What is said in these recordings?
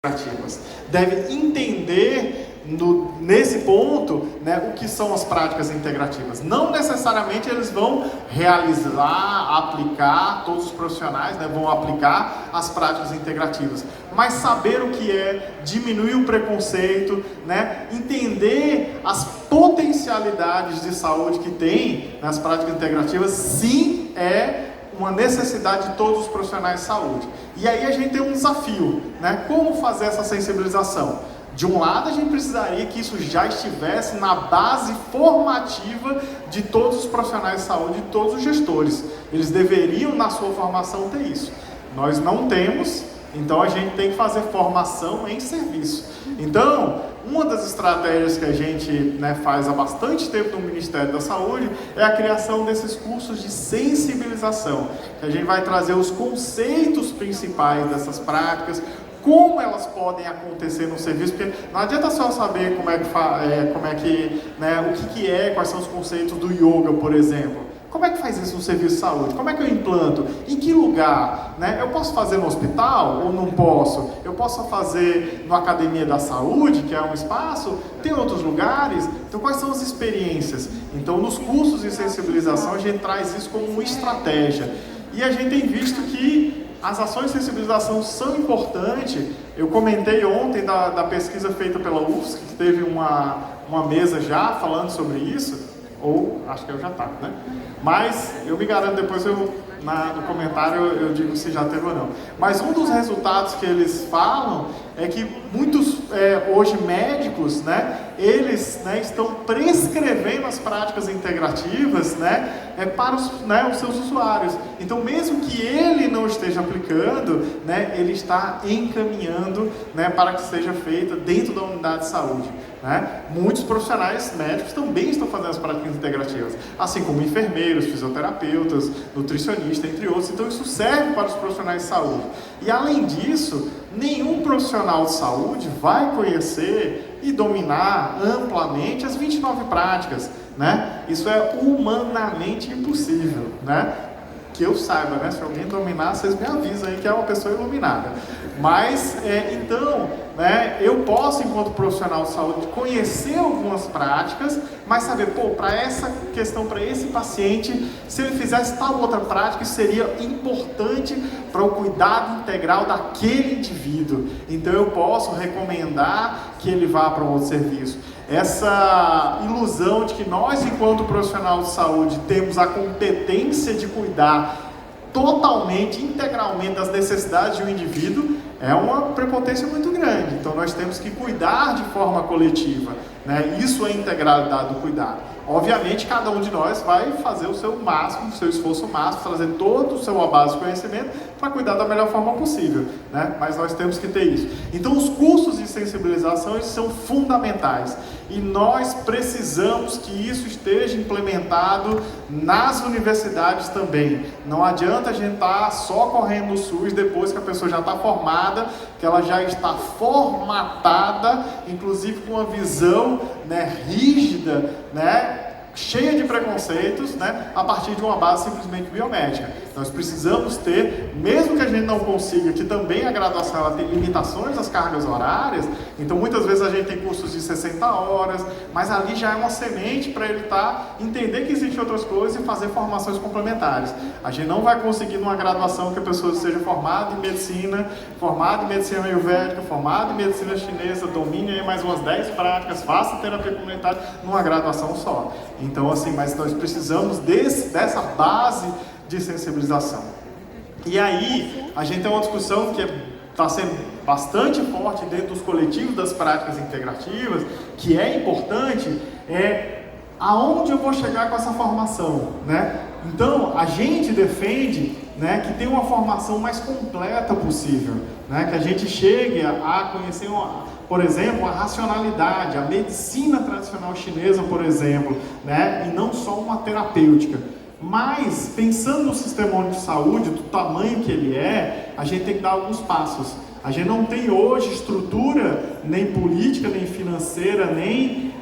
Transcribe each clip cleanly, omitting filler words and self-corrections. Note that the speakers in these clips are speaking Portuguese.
integrativas. Deve entender nesse ponto, né, o que são as práticas integrativas. Não necessariamente eles vão realizar, aplicar, todos os profissionais, né, vão aplicar as práticas integrativas, mas saber o que é, diminuir o preconceito, né, entender as potencialidades de saúde que tem nas práticas integrativas, sim, é uma necessidade de todos os profissionais de saúde. E aí a gente tem um desafio, né, como fazer essa sensibilização? De um lado, a gente precisaria que isso já estivesse na base formativa de todos os profissionais de saúde, de todos os gestores. Eles deveriam, na sua formação, ter isso. Nós não temos, então a gente tem que fazer formação em serviço. Então, uma das estratégias que a gente, né, faz há bastante tempo no Ministério da Saúde é a criação desses cursos de sensibilização, que a gente vai trazer os conceitos principais dessas práticas, como elas podem acontecer no serviço, porque não adianta só saber o que é, quais são os conceitos do yoga, por exemplo. Como é que faz isso no serviço de saúde? Como é que eu implanto? Em que lugar? Né? Eu posso fazer no hospital ou não posso? Eu posso fazer na academia da saúde, que é um espaço? Tem outros lugares? Então, quais são as experiências? Então, nos cursos de sensibilização, a gente traz isso como uma estratégia. E a gente tem visto que as ações de sensibilização são importantes. Eu comentei ontem da pesquisa feita pela UFSC, que teve uma mesa já falando sobre isso, ou acho que eu já estava, né? Mas eu me garanto, depois no comentário eu digo se já teve ou não. Mas um dos resultados que eles falam é que muitos, hoje, médicos, né, eles, né, estão prescrevendo as práticas integrativas, né, para os seus usuários. Então, mesmo que ele não esteja aplicando, né, ele está encaminhando, né, para que seja feita dentro da unidade de saúde. Né? Muitos profissionais médicos também estão fazendo as práticas integrativas, assim como enfermeiros, fisioterapeutas, nutricionistas, entre outros. Então isso serve para os profissionais de saúde. E além disso, nenhum profissional de saúde vai conhecer e dominar amplamente as 29 práticas. Né? Isso é humanamente impossível. Né? Que eu saiba, né? Se alguém dominar, vocês me avisam aí que é uma pessoa iluminada. Mas, então, né, eu posso, enquanto profissional de saúde, conhecer algumas práticas, mas saber, para essa questão, para esse paciente, se ele fizesse tal outra prática, isso seria importante para o cuidado integral daquele indivíduo. Então, eu posso recomendar que ele vá para um outro serviço. Essa ilusão de que nós, enquanto profissional de saúde, temos a competência de cuidar totalmente, integralmente das necessidades de um indivíduo, é uma prepotência muito grande. Então nós temos que cuidar de forma coletiva, né? Isso é a integralidade do cuidado. Obviamente, cada um de nós vai fazer o seu máximo, o seu esforço máximo, trazer todo o seu base de conhecimento para cuidar da melhor forma possível, né? Mas nós temos que ter isso. Então, os cursos de sensibilização, eles são fundamentais. E nós precisamos que isso esteja implementado nas universidades também. Não adianta a gente estar só correndo no SUS depois que a pessoa já está formada, que ela já está formatada, inclusive com uma visão, né, rígida, né, cheia de preconceitos, né, a partir de uma base simplesmente biomédica. Nós precisamos ter, mesmo que a gente não consiga, que também a graduação ela tem limitações das cargas horárias, então muitas vezes a gente tem cursos de 60 horas, mas ali já é uma semente para ele entender que existem outras coisas e fazer formações complementares. A gente não vai conseguir numa graduação que a pessoa seja formada em medicina ayurvédica, formada em medicina chinesa, domine aí mais umas 10 práticas, faça terapia comunitária numa graduação só. Então, assim, mas nós precisamos dessa base de sensibilização. E aí, a gente tem uma discussão que está sendo bastante forte dentro dos coletivos das práticas integrativas, que é importante, aonde eu vou chegar com essa formação, né? Então, a gente defende, né, que tenha uma formação mais completa possível, né? Que a gente chegue a conhecer, por exemplo, a racionalidade, a medicina tradicional chinesa, por exemplo, né? E não só uma terapêutica. Mas, pensando no sistema único de saúde, do tamanho que ele é, a gente tem que dar alguns passos. A gente não tem hoje estrutura, nem política, nem financeira, nem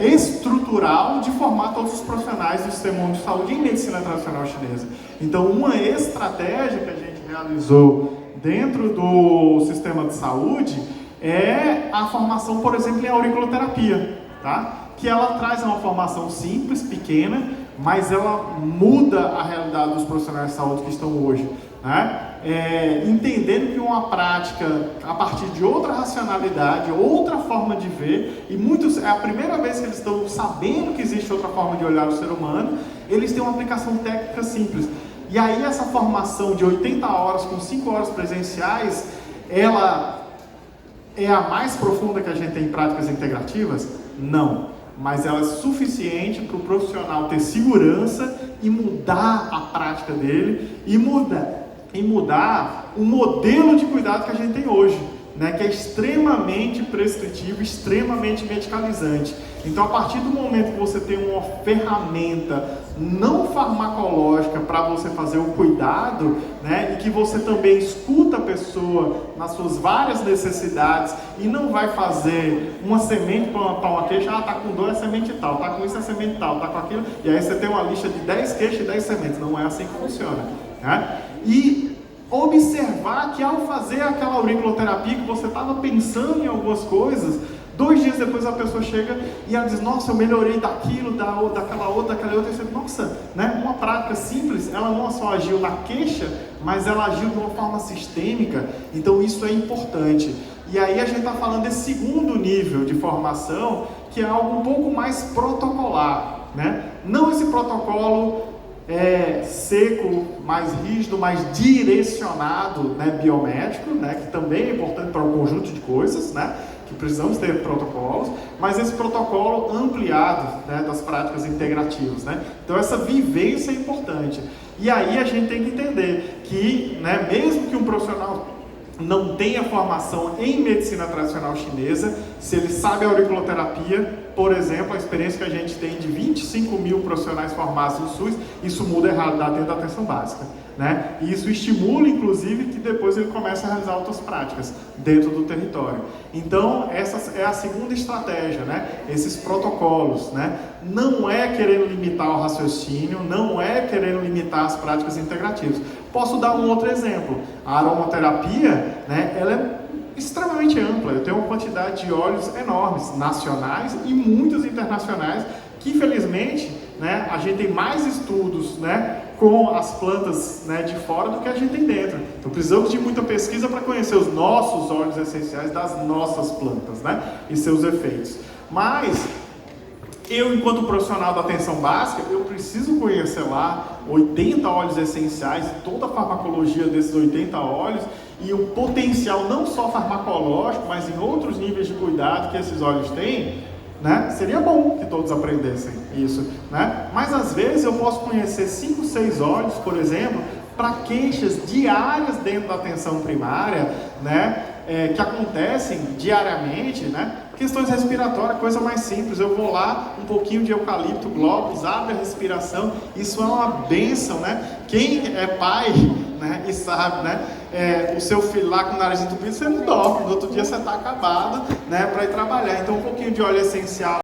estrutural de formar todos os profissionais do sistema único de saúde em medicina tradicional chinesa. Então, uma estratégia que a gente realizou dentro do sistema de saúde é a formação, por exemplo, em auriculoterapia, tá? Que ela traz uma formação simples, pequena, mas ela muda a realidade dos profissionais de saúde que estão hoje, né? Entendendo que uma prática a partir de outra racionalidade, outra forma de ver, e muitos, é a primeira vez que eles estão sabendo que existe outra forma de olhar o ser humano, eles têm uma aplicação técnica simples. E aí essa formação de 80 horas com 5 horas presenciais, ela é a mais profunda que a gente tem em práticas integrativas? Não. Mas ela é suficiente para o profissional ter segurança e mudar a prática dele e mudar o modelo de cuidado que a gente tem hoje, né, que é extremamente prescritivo, extremamente medicalizante. Então, a partir do momento que você tem uma ferramenta não farmacológica para você fazer o cuidado, né, e que você também escuta a pessoa nas suas várias necessidades e não vai fazer uma semente para uma queixa, tá com dor é semente tal, tá com isso é semente tal, tá com aquilo, e aí você tem uma lista de 10 queixas e 10 sementes. Não é assim que funciona, né? E observar que ao fazer aquela auriculoterapia que você estava pensando em algumas coisas, 2 dias depois a pessoa chega e ela diz, nossa, eu melhorei daquilo, daquela outra, e você diz, nossa, né? Uma prática simples, ela não só agiu na queixa, mas ela agiu de uma forma sistêmica. Então isso é importante. E aí a gente está falando desse segundo nível de formação, que é algo um pouco mais protocolar, né? Não esse protocolo seco, mais rígido, mais direcionado, né, biomédico, né, que também é importante para um conjunto de coisas, né, que precisamos ter protocolos, mas esse protocolo ampliado, né, das práticas integrativas, né. Então essa vivência é importante. E aí a gente tem que entender que, né, mesmo que um profissional não tenha formação em medicina tradicional chinesa, se ele sabe a auriculoterapia, por exemplo, a experiência que a gente tem de 25 mil profissionais formados no SUS, isso muda a realidade dentro da atenção básica, né? E isso estimula, inclusive, que depois ele comece a realizar outras práticas dentro do território. Então, essa é a segunda estratégia, né? Esses protocolos, né? Não é querendo limitar o raciocínio, não é querendo limitar as práticas integrativas. Posso dar um outro exemplo. A aromaterapia, né? Ela é extremamente ampla. Eu tenho uma quantidade de óleos enormes, nacionais e muitos internacionais, que infelizmente, né, a gente tem mais estudos, né, com as plantas, né, de fora do que a gente tem dentro. Então precisamos de muita pesquisa para conhecer os nossos óleos essenciais das nossas plantas, né, e seus efeitos. Mas eu, enquanto profissional da atenção básica, eu preciso conhecer lá 80 óleos essenciais, toda a farmacologia desses 80 óleos e o potencial não só farmacológico, mas em outros níveis de cuidado que esses óleos têm, né? Seria bom que todos aprendessem isso, né? Mas às vezes eu posso conhecer 5, 6 óleos, por exemplo, para queixas diárias dentro da atenção primária, né? Que acontecem diariamente, né? Questões respiratórias, coisa mais simples. Eu vou lá, um pouquinho de eucalipto, globos, abre a respiração. Isso é uma bênção, né? Quem é pai, né, e sabe, né? O seu filho lá com o nariz entupido, você não dorme. No outro dia você está acabado, né? Para ir trabalhar. Então, um pouquinho de óleo essencial